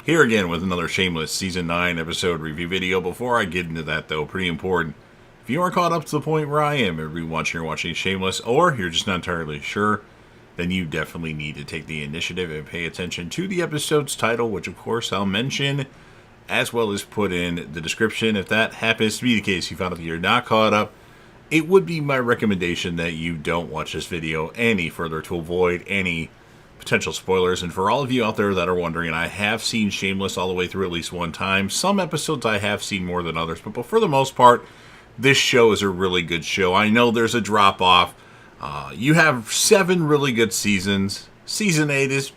Here again with another Shameless Season 9 episode review video. Before I get into that though, pretty important, if you are caught up to the point where I am every watching or watching Shameless, or you're just not entirely sure, then you definitely need to take the initiative and pay attention to the episode's title, which of course I'll mention, as well as put in the description. If that happens to be the case, you found out that you're not caught up, it would be my recommendation that you don't watch this video any further to avoid any potential spoilers. And for all of you out there that are wondering, I have seen Shameless all the way through at least one time. Some episodes I have seen more than others, but for the most part, this show is a really good show. I know there's a drop-off. You have 7 really good seasons. Season 8 is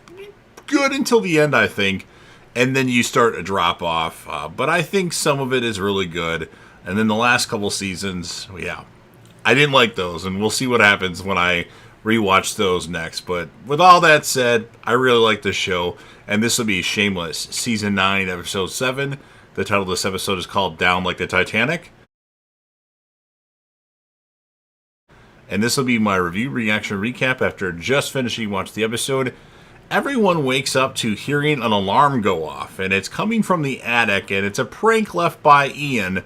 good until the end, I think, and then you start a drop-off. But I think some of it is really good. And then the last couple seasons, yeah, I didn't like those, and we'll see what happens when I rewatch those next. But with all that said, I really like this show, and this will be Shameless Season 9, Episode 7. The title of this episode is called Down Like the Titanic. And this will be my review, reaction, recap after just finishing watching the episode. Everyone wakes up to hearing an alarm go off, and it's coming from the attic, and it's a prank left by Ian.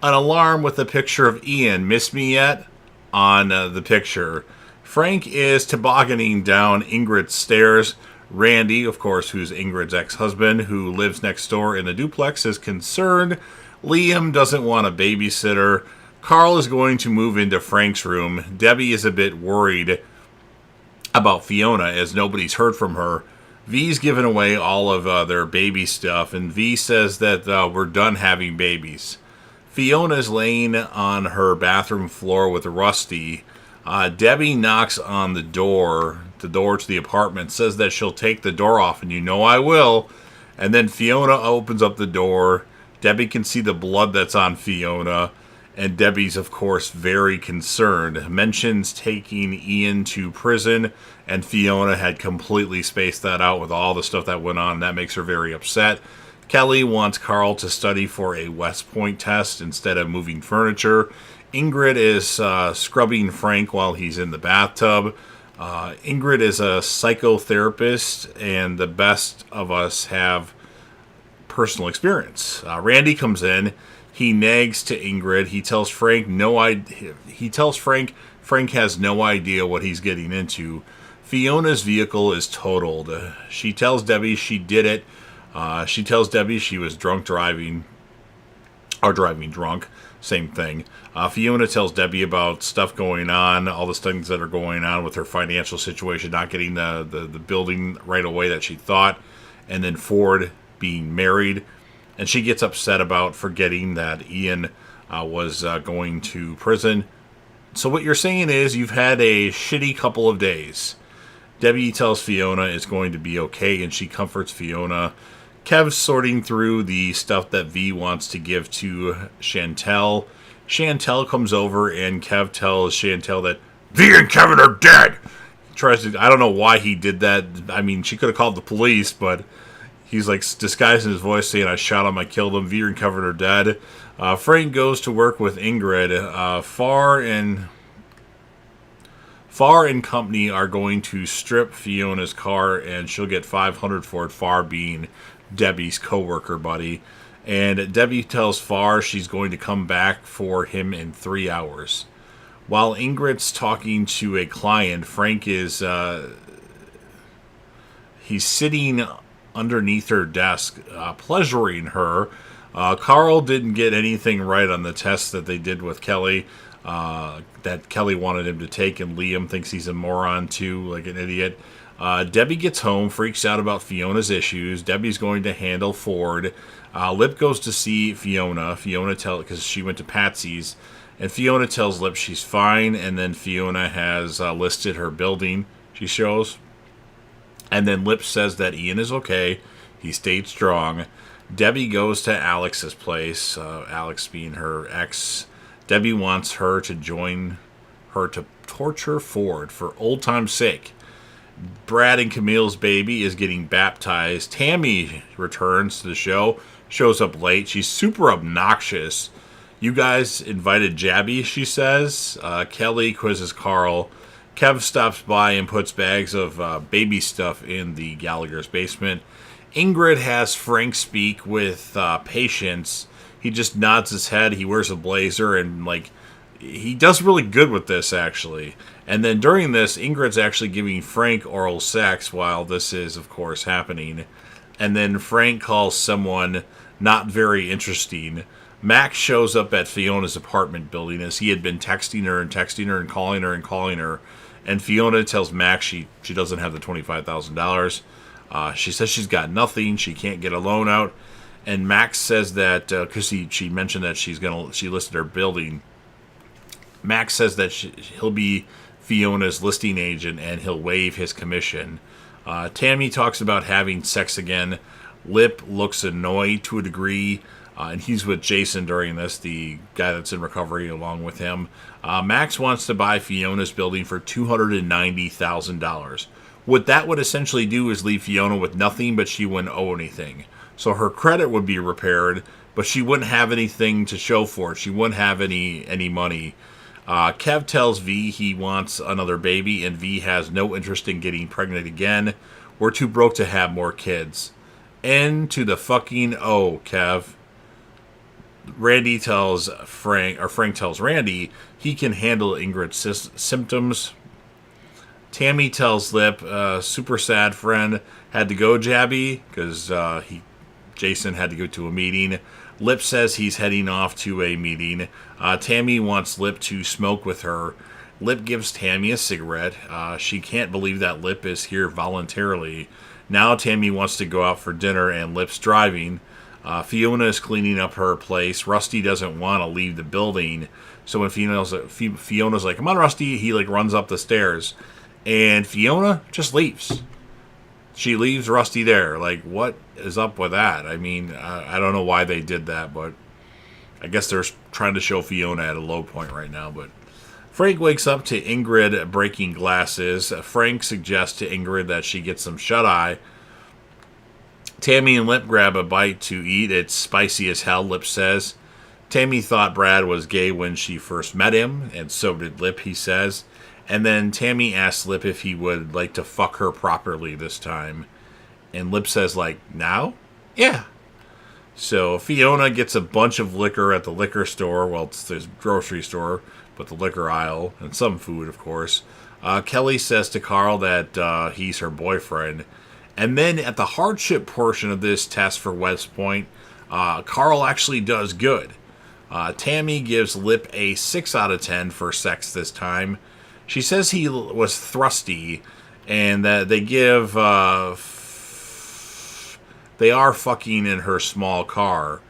An alarm with a picture of Ian, miss me yet, on the picture. Frank is tobogganing down Ingrid's stairs. Randy, of course, who's Ingrid's ex-husband, who lives next door in the duplex, is concerned. Liam doesn't want a babysitter. Carl is going to move into Frank's room. Debbie is a bit worried about Fiona, as nobody's heard from her. V's given away all of their baby stuff, and V says that we're done having babies. Fiona's laying on her bathroom floor with Rusty. Debbie knocks on the door to the apartment, says that she'll take the door off, and you know I will. And then Fiona opens up the door. Debbie can see the blood that's on Fiona, and Debbie's, of course, very concerned. Mentions taking Ian to prison, and Fiona had completely spaced that out with all the stuff that went on, and that makes her very upset. Kelly wants Carl to study for a West Point test instead of moving furniture. Ingrid is scrubbing Frank while he's in the bathtub. Ingrid is a psychotherapist, and the best of us have personal experience. Randy comes in. He nags to Ingrid. He tells Frank Frank has no idea what he's getting into. Fiona's vehicle is totaled. She tells Debbie she did it. She tells Debbie she was driving drunk. Same thing. Fiona tells Debbie about stuff going on, all the things that are going on with her financial situation, not getting the building right away that she thought, and then Ford being married. And she gets upset about forgetting that Ian was going to prison. So what you're saying is you've had a shitty couple of days. Debbie tells Fiona it's going to be okay, and she comforts Fiona. Kev's sorting through the stuff that V wants to give to Chantel. Chantel comes over, and Kev tells Chantel that V and Kevin are dead. I don't know why he did that. I mean, she could have called the police, but he's like disguising his voice, saying I shot him, I killed him, V and Kevin are dead. Frank goes to work with Ingrid. Farr and company are going to strip Fiona's car, and she'll get $500 for it, Farr being Debbie's co-worker buddy. And Debbie tells Farr she's going to come back for him in 3 hours. While Ingrid's talking to a client, Frank is he's sitting underneath her desk, pleasuring her. Carl didn't get anything right on the test that they did with Kelly, that Kelly wanted him to take, and Liam thinks he's a moron too, like an idiot. Debbie gets home, freaks out about Fiona's issues. Debbie's going to handle Ford. Lip goes to see Fiona. Because she went to Patsy's, and Fiona tells Lip she's fine, and then Fiona has listed her building she shows. And then Lip says that Ian is okay. He stayed strong. Debbie goes to Alex's place, Alex being her ex. Debbie wants her to join her to torture Ford for old time's sake. Brad and Camille's baby is getting baptized. Tammy returns to the show, shows up late. She's super obnoxious. You guys invited Jabby, she says. Kelly quizzes Carl. Kev stops by and puts bags of baby stuff in the Gallagher's basement. Ingrid has Frank speak with patience. He just nods his head. He wears a blazer and he does really good with this actually. And then during this, Ingrid's actually giving Frank oral sex while this is, of course, happening. And then Frank calls someone not very interesting. Max shows up at Fiona's apartment building as he had been texting her and calling her and calling her. And Fiona tells Max she doesn't have the $25,000. She says she's got nothing. She can't get a loan out. And Max says that because she mentioned that she listed her building. Max says that he'll be Fiona's listing agent and he'll waive his commission. Tammy talks about having sex again. Lip looks annoyed to a degree, and he's with Jason during this, the guy that's in recovery along with him. Max wants to buy Fiona's building for $290,000. What that would essentially do is leave Fiona with nothing, but she wouldn't owe anything. So her credit would be repaired, but she wouldn't have anything to show for it. She wouldn't have any money. Kev tells V he wants another baby, and V has no interest in getting pregnant again. We're too broke to have more kids. End to the fucking O, Kev. Randy tells Frank, or Frank tells Randy, he can handle Ingrid's symptoms. Tammy tells Lip, super sad friend, had to go, Jabby, because Jason had to go to a meeting. Lip says he's heading off to a meeting. Tammy wants Lip to smoke with her. Lip gives Tammy a cigarette. She can't believe that Lip is here voluntarily. Now Tammy wants to go out for dinner and Lip's driving. Fiona is cleaning up her place. Rusty doesn't want to leave the building. So when Fiona's like, come on, Rusty, he runs up the stairs. And Fiona just leaves. She leaves Rusty there. What is up with that? I mean, I don't know why they did that, but I guess they're trying to show Fiona at a low point right now. But Frank wakes up to Ingrid breaking glasses. Frank suggests to Ingrid that she get some shut-eye. Tammy and Lip grab a bite to eat. It's spicy as hell, Lip says. Tammy thought Brad was gay when she first met him, and so did Lip, he says. And then Tammy asks Lip if he would like to fuck her properly this time. And Lip says, now? Yeah. So Fiona gets a bunch of liquor at the liquor store. Well, it's the grocery store, but the liquor aisle. And some food, of course. Kelly says to Carl that he's her boyfriend. And then at the hardship portion of this test for West Point, Carl actually does good. Tammy gives Lip a 6 out of 10 for sex this time. She says he was thrusty, and that they are fucking in her small car.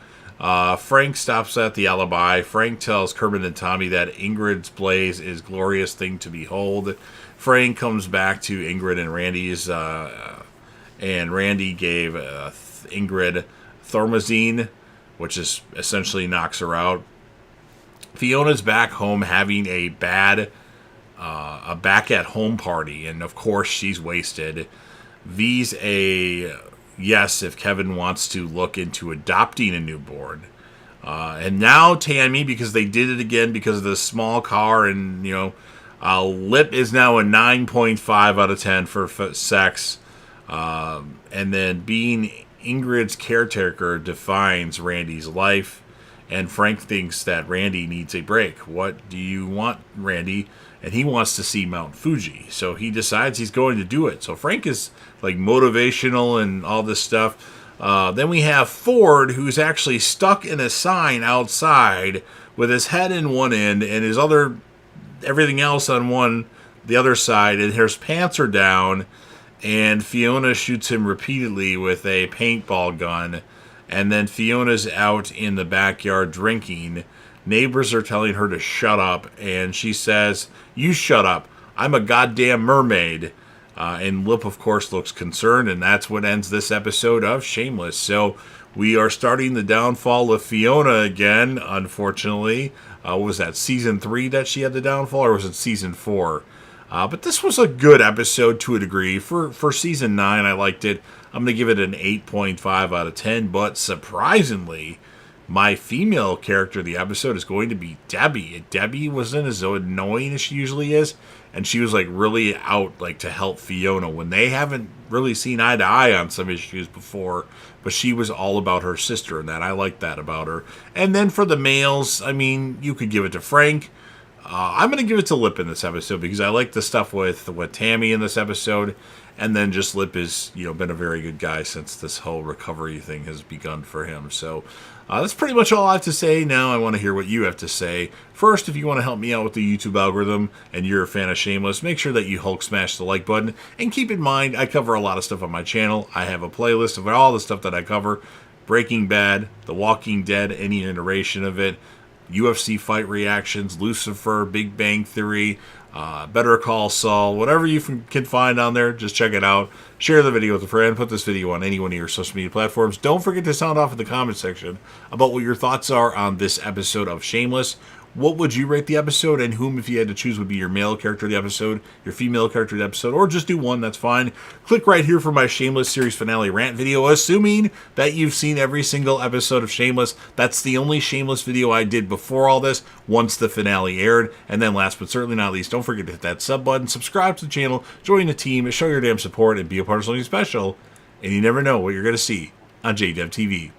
Frank stops at the alibi. Frank tells Kermit and Tommy that Ingrid's blaze is glorious thing to behold. Frank comes back to Ingrid and Randy's, and Randy gave Ingrid Thormazine, which is essentially knocks her out. Fiona's back home having a back at home party, and of course she's wasted. V's a yes if Kevin wants to look into adopting a newborn. And now Tammy, because they did it again because of the small car, and Lip is now a 9.5 out of 10 for sex. And then being Ingrid's caretaker defines Randy's life. And Frank thinks that Randy needs a break. What do you want, Randy? And he wants to see Mount Fuji. So he decides he's going to do it. So Frank is motivational and all this stuff. Then we have Ford, who's actually stuck in a sign outside with his head in one end and everything else on the other side. And his pants are down. And Fiona shoots him repeatedly with a paintball gun. And then Fiona's out in the backyard drinking. Neighbors are telling her to shut up. And she says, "You shut up. I'm a goddamn mermaid." And Lip, of course, looks concerned. And that's what ends this episode of Shameless. So we are starting the downfall of Fiona again, unfortunately. What was that, season 3 that she had the downfall? Or was it season 4? But this was a good episode to a degree. For season 9, I liked it. I'm going to give it an 8.5 out of 10. But surprisingly, My female character of the episode is going to be Debbie. Debbie wasn't as annoying as she usually is, and she was like really out like to help Fiona when they haven't really seen eye to eye on some issues before. But she was all about her sister, and that I like that about her. And then for the males, I mean, you could give it to Frank. I'm going to give it to Lip in this episode because I like the stuff with Tammy in this episode. And then just Lip has, been a very good guy since this whole recovery thing has begun for him. So that's pretty much all I have to say. Now I want to hear what you have to say. First, if you want to help me out with the YouTube algorithm and you're a fan of Shameless, make sure that you Hulk smash the like button. And keep in mind, I cover a lot of stuff on my channel. I have a playlist of all the stuff that I cover. Breaking Bad, The Walking Dead, any iteration of it, UFC fight reactions, Lucifer, Big Bang Theory, Better Call Saul, whatever you can find on there, just check it out. Share the video with a friend. Put this video on any one of your social media platforms. Don't forget to sound off in the comment section about what your thoughts are on this episode of Shameless. What would you rate the episode, and whom, if you had to choose, would be your male character of the episode, your female character of the episode, or just do one, that's fine. Click right here for my Shameless series finale rant video, assuming that you've seen every single episode of Shameless. That's the only Shameless video I did before all this, once the finale aired. And then last but certainly not least, don't forget to hit that sub button, subscribe to the channel, join the team, show your damn support, and be a part of something special. And you never know what you're going to see on JDevTV.